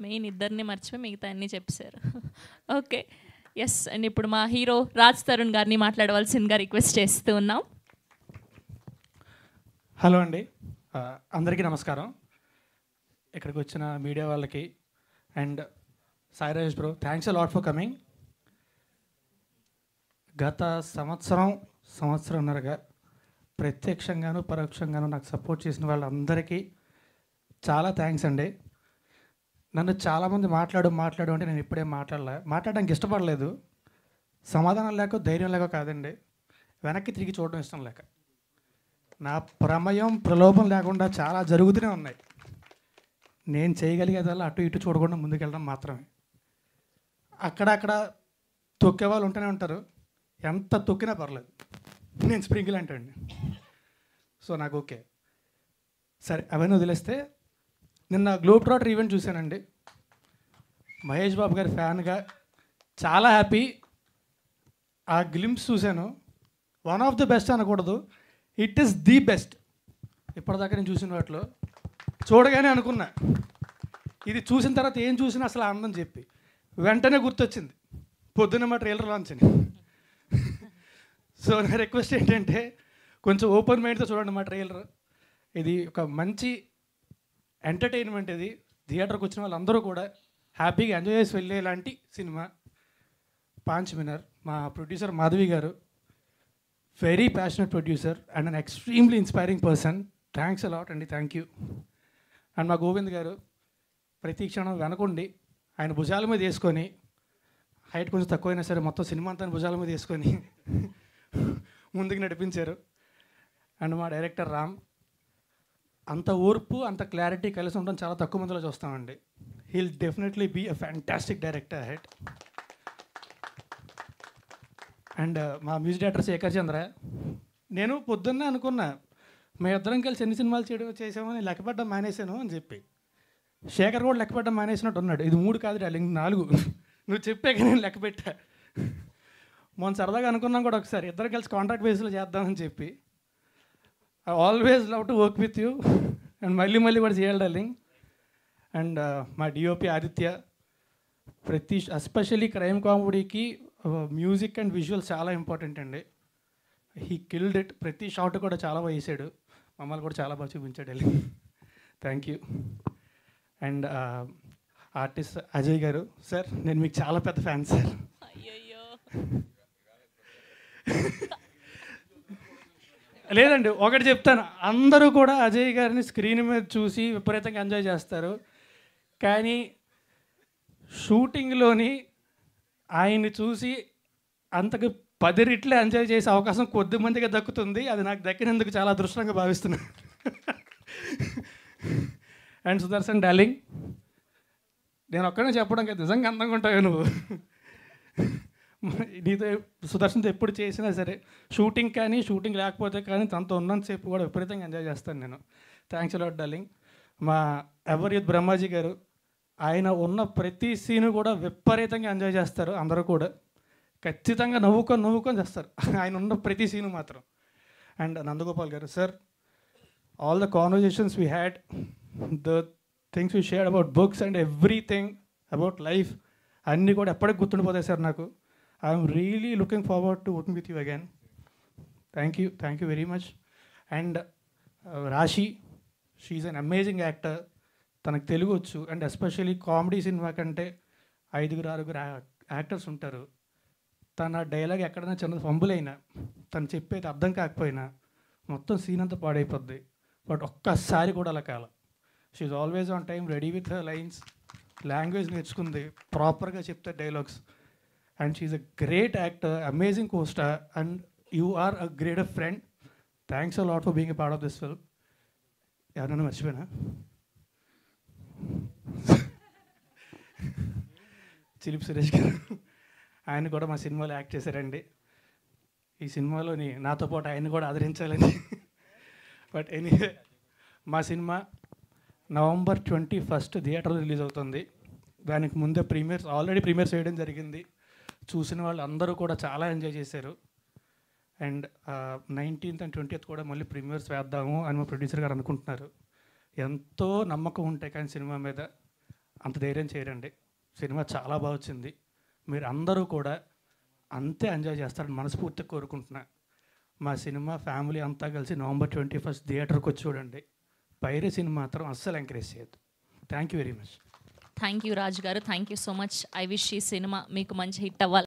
Main ఇద్దరిని మర్చిపోయి మిగతా అన్నీ చెప్పారు. ఓకే. ఎస్ అండ్ ఇప్పుడు మా హీరో రాజ్ తరుణ్ గారిని మాట్లాడవలసిందిగా రిక్వెస్ట్ చేస్తూ ఉన్నాం. హలో అండి, అందరికీ నమస్కారం. ఇక్కడికి వచ్చిన మీడియా వాళ్ళకి and Sai Rajesh bro, thanks a lot for coming. గత సంవత్సరంన్నరగా ప్రత్యక్షంగాను పరోక్షంగాను నాకు సపోర్ట్ చేసిన వాళ్ళందరికీ చాలా థ్యాంక్స్ అండి. నన్ను చాలామంది మాట్లాడు అంటే నేను ఇప్పుడే మాట్లాడడానికి ఇష్టపడలేదు. సమాధానం లేక ధైర్యం లేక కాదండి, వెనక్కి తిరిగి చూడడం ఇష్టం లేక. నా ప్రమేయం ప్రలోభం లేకుండా చాలా జరుగుతూనే ఉన్నాయి. నేను చేయగలిగేదల్లా అటు ఇటు చూడకుండా ముందుకెళ్ళడం మాత్రమే. అక్కడక్కడ తొక్కే వాళ్ళు ఉంటూనే ఉంటారు, ఎంత తొక్కినా పర్లేదు, నేను స్ప్రింకిల్ అంటండి. సో నాకు ఓకే. సరే, అవన్నీ వదిలేస్తే నిన్న గ్లోబ్ ట్రాటర్ ఈవెంట్ చూశానండి. మహేష్ బాబు గారి ఫ్యాన్గా చాలా హ్యాపీ. ఆ గ్లింప్స్ చూశాను. వన్ ఆఫ్ ది బెస్ట్ అనకూడదు, ఇట్ ఈస్ ది బెస్ట్ ఇప్పటిదాకా నేను చూసిన వాటిలో. చూడగానే అనుకున్నా, ఇది చూసిన తర్వాత ఏం చూసినా అసలు ఆనందం చెప్పి వెంటనే గుర్తొచ్చింది పొద్దున్న మా ట్రైలర్ లాంచ్ అని. సో నా రిక్వెస్ట్ ఏంటంటే కొంచెం ఓపెన్ మైండ్తో చూడండి మా ట్రైలర్. ఇది ఒక మంచి ఎంటర్టైన్మెంట్. ఇది థియేటర్కి వచ్చిన వాళ్ళందరూ కూడా హ్యాపీగా ఎంజాయ్ చేసి వెళ్ళేలాంటి సినిమా. పాంచ్ విన్నర్ మా ప్రొడ్యూసర్ మాధవి గారు, very passionate producer and an extremely inspiring person. Thanks a lot అండి, థ్యాంక్ యూ. అండ్ మా గోవింద్ గారు ప్రతి క్షణం వెనకుండి ఆయన భుజాల మీద వేసుకొని, హైట్ కొంచెం తక్కువైనా సరే మొత్తం సినిమా అంతా భుజాల మీద వేసుకొని ముందుకు నడిపించారు. అండ్ మా డైరెక్టర్ రామ్, అంత ఓర్పు అంత క్లారిటీ కలిసి ఉండడం చాలా తక్కువ మందిలో చూస్తామండి. He'll definitely be a fantastic director head. And మా మ్యూజిక్ డైరెక్టర్ శేఖర్ చంద్ర, నేను పొద్దున్నే అనుకున్నా మేము ఇద్దరం కలిసి ఎన్ని సినిమాలు చేసామని లెక్కపడ్డం మానేశాను అని చెప్పి. శేఖర్ కూడా లెక్కపడ్డం మానేసినట్టు ఉన్నాడు. ఇది 3 కాదు డార్లింగ్, 4 నువ్వు చెప్పాక నేను లెక్క పెట్టా. మొన్న సరదాగా అనుకున్నాం కూడా ఒకసారి ఇద్దరు కలిసి కాంట్రాక్ట్ బేస్లో చేద్దామని చెప్పి. I always love to work with you and మళ్ళీ కూడా చేయాలి డార్లింగ్. అండ్ మా డిఓపి ఆదిత్య, ఎస్పెషల్లీ క్రైమ్ కామెడీకి మ్యూజిక్ అండ్ విజువల్స్ చాలా ఇంపార్టెంట్ అండి. He killed it. ప్రతి షాట్ కూడా చాలా బాగా వేసాడు, మమ్మల్ని కూడా చాలా బాగా చూపించాడు వెళ్ళి. Thank you. And artist Ajay గారు, సార్ నేను మీకు చాలా పెద్ద ఫ్యాన్ సార్. లేదండి, ఒకటి చెప్తాను, అందరూ కూడా అజయ్ గారిని స్క్రీన్ మీద చూసి విపరీతంగా ఎంజాయ్ చేస్తారు, కానీ షూటింగ్లోని ఆయన్ని చూసి అంతకు 10 రెట్లు ఎంజాయ్ చేసే అవకాశం కొద్ది మందిగా దక్కుతుంది. అది నాకు దక్కినందుకు చాలా అదృష్టంగా భావిస్తున్నాను. అండ్ సుదర్శన్ డార్లింగ్, నేను ఒక్కడే చెప్పడం కదా, నిజంగా అందంగా ఉంటావు నువ్వు. నీతో సుదర్శన్తో ఎప్పుడు చేసినా సరే, షూటింగ్ కానీ షూటింగ్ లేకపోతే కానీ తనతో ఉన్నంతసేపు కూడా విపరీతంగా ఎంజాయ్ చేస్తాను నేను. Thanks a lot darling. మా ఎవర్ యూత్ బ్రహ్మాజీ గారు, ఆయన ఉన్న ప్రతి సీను కూడా విపరీతంగా ఎంజాయ్ చేస్తారు. అందరూ కూడా ఖచ్చితంగా నవ్వుకొని చేస్తారు ఆయన ఉన్న ప్రతి సీను మాత్రం. అండ్ నందగోపాల్ గారు, sir all the conversations we had, the things we shared about books and everything about life అన్నీ కూడా ఎప్పటికి గుర్తుండిపోతాయి సార్ నాకు. I'm really looking forward to working with you again. Thank you very much. And రాశి, she an amazing actor. తనకు తెలుగు వచ్చు. And especially comedy cinema కంటే 5-6 actors ఉంటారు. తన డైలాగ్ ఎక్కడైనా చిన్నది ఫంబులైనా, తను చెప్పేది అర్థం కాకపోయినా మొత్తం సీన్ అంతా పాడైపోద్ది. బట్ ఒక్కసారి కూడా అలా కాల. She's always on time, ready with her lines, language నేర్చుకుంది, ప్రాపర్గా చెప్తారు dialogues. And she's a great actor, amazing co-star, and you are a great friend. Thanks a lot for being a part of this film. ఎవరైనా మర్చిపోయినా? చిలిపి సురేష్ గారు, ఆయన కూడా మా సినిమాలో యాక్ట్ చేశారండి. ఈ సినిమాలోని నాతో పాటు ఆయన కూడా ఆదరించాలని. బట్ ఎనీవే, మా సినిమా November 21 థియేటర్లో రిలీజ్ అవుతుంది. దానికి ముందే ఆల్రెడీ ప్రీమియర్స్ వేయడం జరిగింది. చూసిన వాళ్ళు అందరూ కూడా చాలా ఎంజాయ్ చేశారు. అండ్ 19th and 20th కూడా మళ్ళీ ప్రీమియర్స్ వేద్దాము అని మా ప్రొడ్యూసర్ గారు అనుకుంటున్నారు. ఎంతో నమ్మకం ఉంటాయి కానీ సినిమా మీద అంత ధైర్యం చేయరండి. సినిమా చాలా బాగా వచ్చింది. మీరు అందరూ కూడా అంతే ఎంజాయ్ చేస్తారని మనస్ఫూర్తిగా కోరుకుంటున్నా. మా సినిమా ఫ్యామిలీ అంతా కలిసి November 21 థియేటర్కి వచ్చి చూడండి. పైరసీని మాత్రం అస్సలు ఎంకరేజ్ చేయొద్దు. Thank you very much. Thank you Raju garu, thank you so much. I wish ఈ సినిమా మీకు మంచి హిట్ అవ్వాలి.